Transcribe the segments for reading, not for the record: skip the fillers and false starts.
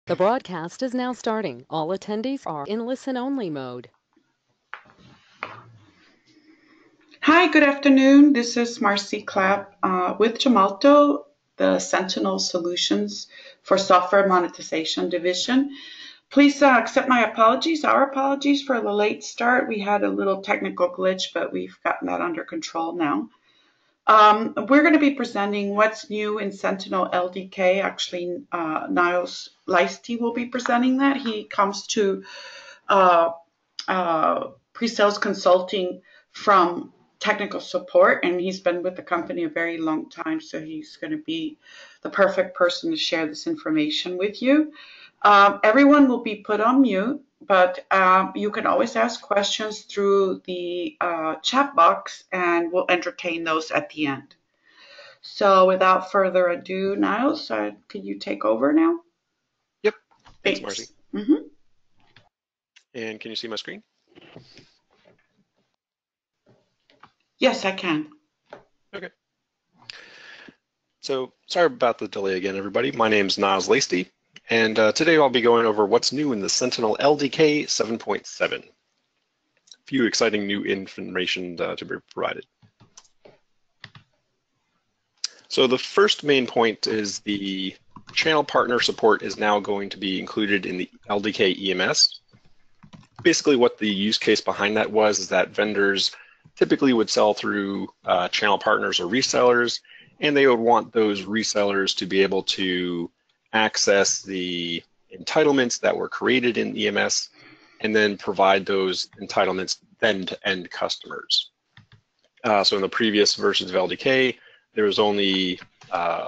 The broadcast is now starting. All attendees are in listen-only mode. Hi, good afternoon. This is Marcy Clapp with Gemalto, the Sentinel Solutions for Software Monetization Division. Please accept my apologies, our apologies for the late start. We had a little technical glitch, but we've gotten that under control now. We're going to be presenting what's new in Sentinel LDK. Actually, Niles Leisty will be presenting that. He comes to pre-sales consulting from technical support, and he's been with the company a very long time, so he's going to be the perfect person to share this information with you. Everyone will be put on mute, but you can always ask questions through the chat box, and we'll entertain those at the end. So without further ado, Niles, can you take over now? Yep. Thanks, Marcy. Mm-hmm. And can you see my screen? Yes, I can. Okay. So sorry about the delay again, everybody. My name is Niles Leisty, and today I'll be going over what's new in the Sentinel LDK 7.7. A few exciting new information to be provided. So the first main point is the channel partner support is now going to be included in the LDK EMS. Basically what the use case behind that was is that vendors typically would sell through channel partners or resellers, and they would want those resellers to be able to access the entitlements that were created in EMS and then provide those entitlements then to end customers. So in the previous versions of LDK, there was only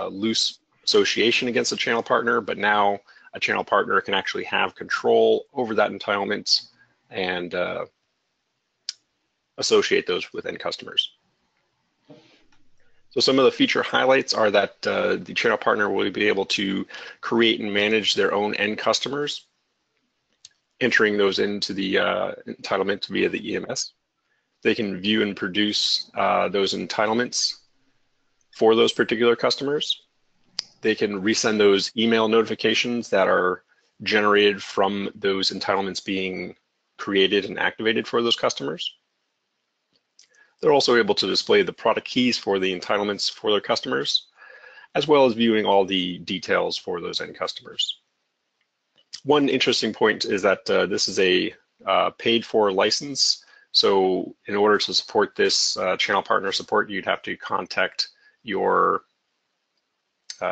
loose association against a channel partner, but now a channel partner can actually have control over that entitlement and associate those with end customers. So some of the feature highlights are that the channel partner will be able to create and manage their own end customers, entering those into the entitlement via the EMS. They can view and produce those entitlements for those particular customers. They can resend those email notifications that are generated from those entitlements being created and activated for those customers. They're also able to display the product keys for the entitlements for their customers, as well as viewing all the details for those end customers. One interesting point is that this is a paid for license. So in order to support this channel partner support, you'd have to contact your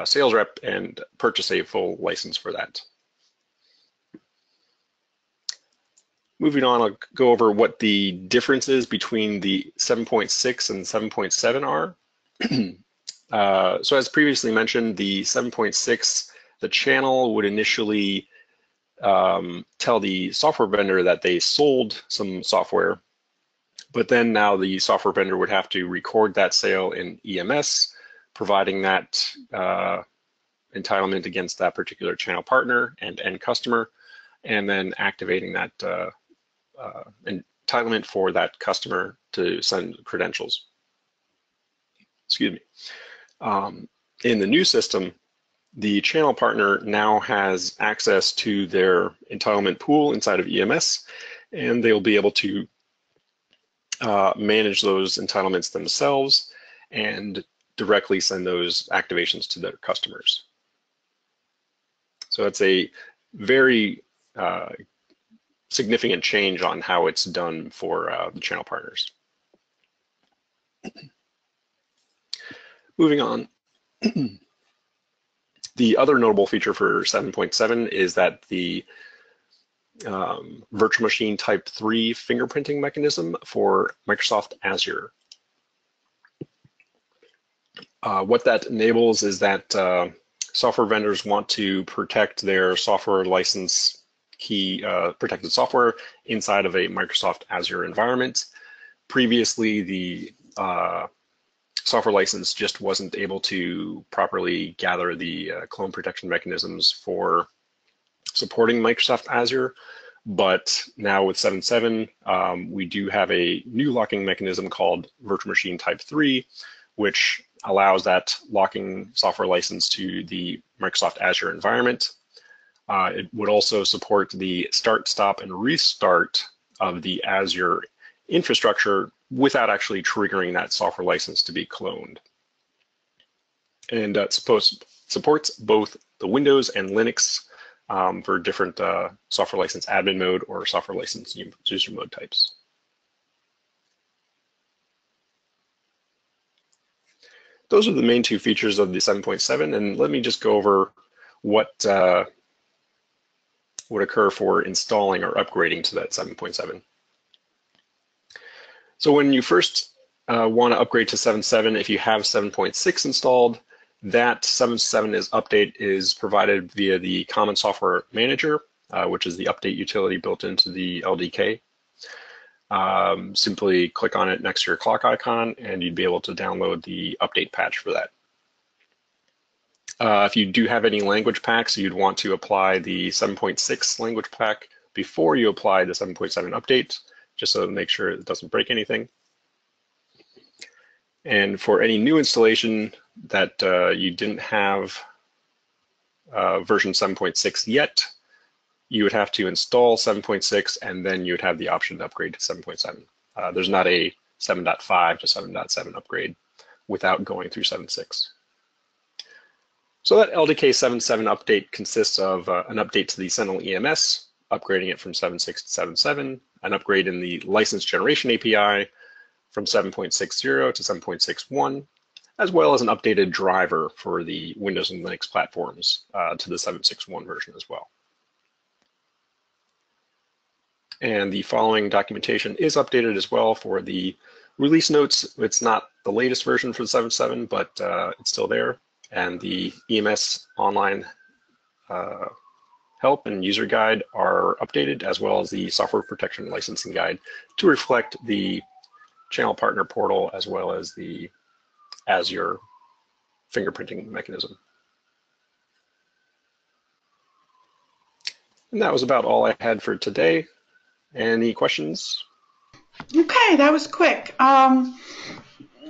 sales rep and purchase a full license for that. Moving on, I'll go over what the differences between the 7.6 and 7.7 are. So as previously mentioned, the 7.6, the channel would initially tell the software vendor that they sold some software, but then now the software vendor would have to record that sale in EMS, providing that entitlement against that particular channel partner and end customer, and then activating that entitlement for that customer to send credentials. Excuse me. In the new system, the channel partner now has access to their entitlement pool inside of EMS, and they'll be able to manage those entitlements themselves and directly send those activations to their customers. So it's a very significant change on how it's done for the channel partners. Moving on, the other notable feature for 7.7 is that the virtual machine type 3 fingerprinting mechanism for Microsoft Azure. What that enables is that software vendors want to protect their software license key protected software inside of a Microsoft Azure environment. Previously, the software license just wasn't able to properly gather the clone protection mechanisms for supporting Microsoft Azure, but now with 7.7, we do have a new locking mechanism called Virtual Machine Type 3, which allows that locking software license to the Microsoft Azure environment. It would also support the start, stop, and restart of the Azure infrastructure without actually triggering that software license to be cloned. And supports both the Windows and Linux for different software license admin mode or software license user mode types. Those are the main two features of the 7.7, and let me just go over what would occur for installing or upgrading to that 7.7. So when you first want to upgrade to 7.7, if you have 7.6 installed, that 7.7 update is provided via the Common Software Manager, which is the update utility built into the LDK. Simply click on it next to your clock icon, and you'd be able to download the update patch for that. If you do have any language packs, you'd want to apply the 7.6 language pack before you apply the 7.7 update, just so to make sure it doesn't break anything. And for any new installation that you didn't have version 7.6 yet, you would have to install 7.6, and then you would have the option to upgrade to 7.7. There's not a 7.5 to 7.7 upgrade without going through 7.6. So that LDK 7.7 update consists of an update to the Sentinel EMS, upgrading it from 7.6 to 7.7, an upgrade in the license generation API from 7.60 to 7.61, as well as an updated driver for the Windows and Linux platforms to the 7.61 version as well. And the following documentation is updated as well for the release notes. It's not the latest version for the 7.7, but it's still there. And the EMS online help and user guide are updated, as well as the software protection licensing guide to reflect the channel partner portal as well as the Azure fingerprinting mechanism. And that was about all I had for today. Any questions? Okay, that was quick.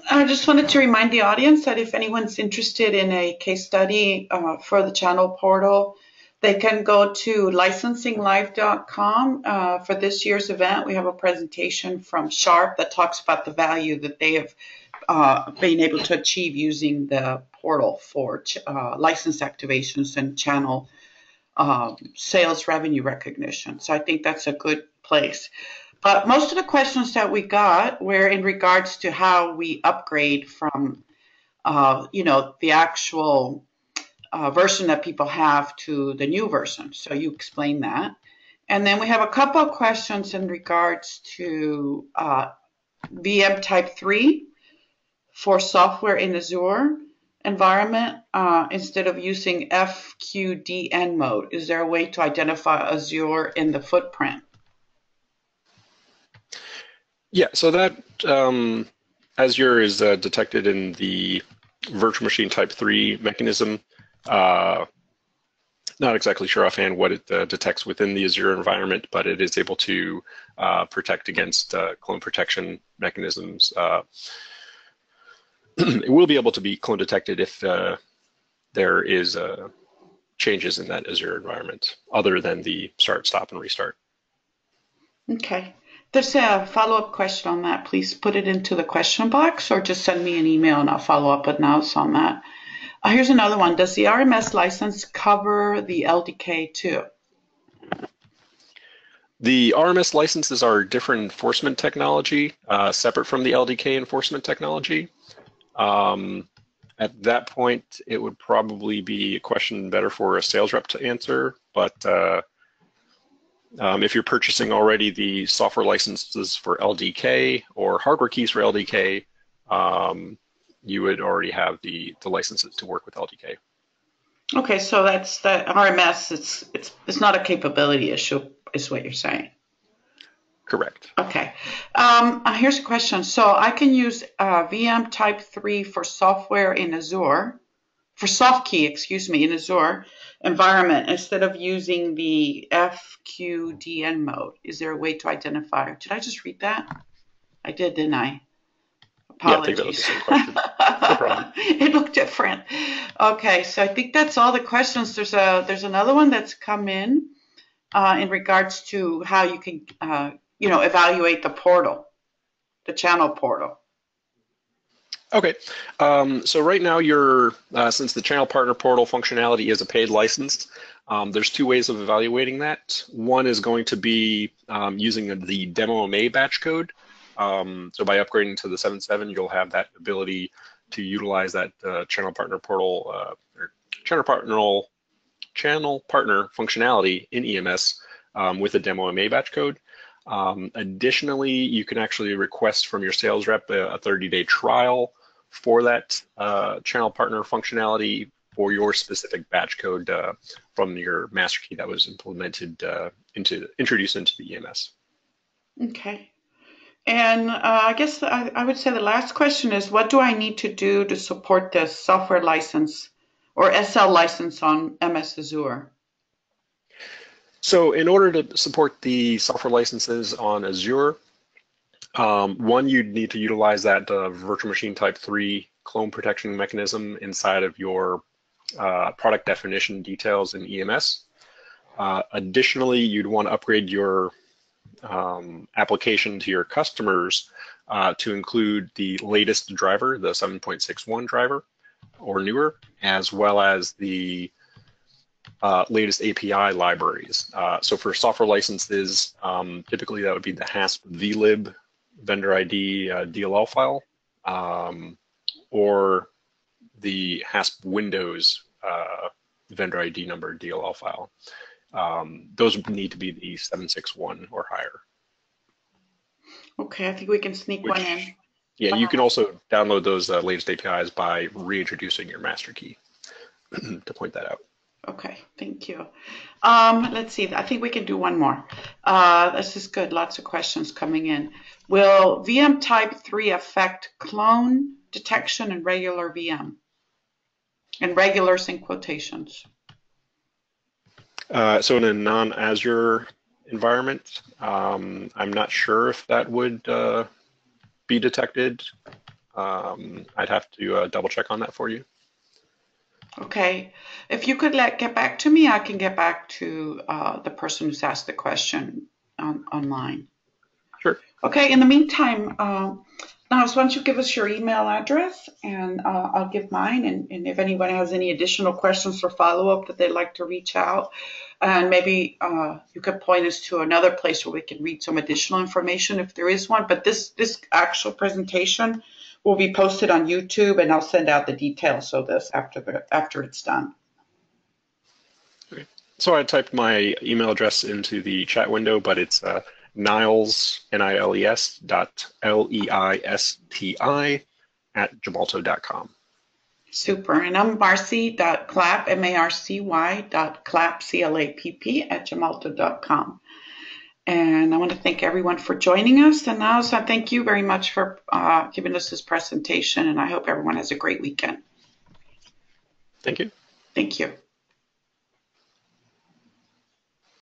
I just wanted to remind the audience that if anyone's interested in a case study for the channel portal, they can go to licensinglive.com. For this year's event, we have a presentation from Sharp that talks about the value that they have been able to achieve using the portal for license activations and channel sales revenue recognition. So I think that's a good place. But most of the questions that we got were in regards to how we upgrade from, the actual version that people have to the new version. So you explained that. And then we have a couple of questions in regards to VM type 3 for software in Azure environment instead of using FQDN mode. Is there a way to identify Azure in the footprint? Yeah, so that Azure is detected in the virtual machine type 3 mechanism. Not exactly sure offhand what it detects within the Azure environment, but it is able to protect against clone protection mechanisms. It will be able to be clone detected if there is changes in that Azure environment, other than the start, stop, and restart. Okay. There's a follow-up question on that. Please put it into the question box or just send me an email and I'll follow up with notes on that. Here's another one. Does the RMS license cover the LDK too? The RMS licenses are different enforcement technology, separate from the LDK enforcement technology. At that point, it would probably be a question better for a sales rep to answer, but if you're purchasing already the software licenses for LDK or hardware keys for LDK, you would already have the licenses to work with LDK. Okay, so that's the RMS. It's not a capability issue, is what you're saying. Correct. Okay. Here's a question. So I can use VM Type 3 for software in Azure, for soft key, in Azure environment instead of using the FQDN mode. Is there a way to identify? Did I just read that? I did, didn't I? Yeah, I think that was the Apologies. same question. No problem. It looked different. Okay, so I think that's all the questions. There's another one that's come in regards to how you can evaluate the portal, the channel portal. Okay, so right now since the channel partner portal functionality is a paid license, there's two ways of evaluating that. One is going to be using the demo MA batch code. So by upgrading to the 7.7, you'll have that ability to utilize that channel partner portal or channel partner functionality in EMS with a demo MA batch code. Additionally, you can actually request from your sales rep a 30-day trial for that channel partner functionality for your specific batch code from your master key that was introduced into the EMS. Okay. And I guess I would say the last question is, what do I need to do to support this software license or SL license on MS Azure? So in order to support the software licenses on Azure, one, you'd need to utilize that virtual machine type 3 clone protection mechanism inside of your product definition details in EMS. Additionally, you'd want to upgrade your application to your customers to include the latest driver, the 7.61 driver or newer, as well as the latest API libraries. So for software licenses, typically that would be the HASP VLib vendor ID DLL file, or the HASP Windows vendor ID number DLL file. Those would need to be the 7.61 or higher. Okay, I think we can sneak one in. Yeah, you can also download those latest APIs by reintroducing your master key to point that out. Okay, thank you. Let's see, I think we can do one more. This is good, lots of questions coming in. Will VM type 3 affect clone detection and regular VM? And regulars in quotations. So in a non-Azure environment, I'm not sure if that would be detected. I'd have to double check on that for you. Okay, if you could get back to me, I can get back to the person who's asked the question online. Sure. Okay, in the meantime, now, why don't you give us your email address, and I'll give mine, and if anyone has any additional questions or follow-up that they'd like to reach out, and maybe you could point us to another place where we can read some additional information if there is one. But this actual presentation will be posted on YouTube, and I'll send out the details of this after it's done. Okay. So I typed my email address into the chat window, but it's Niles, Niles .leisti @gemalto.com. Super. And I'm marcy.clapp, marcy.clapp, CLAPP @gemalto.com. And I want to thank everyone for joining us. And also thank you very much for giving us this presentation. And I hope everyone has a great weekend. Thank you. Thank you.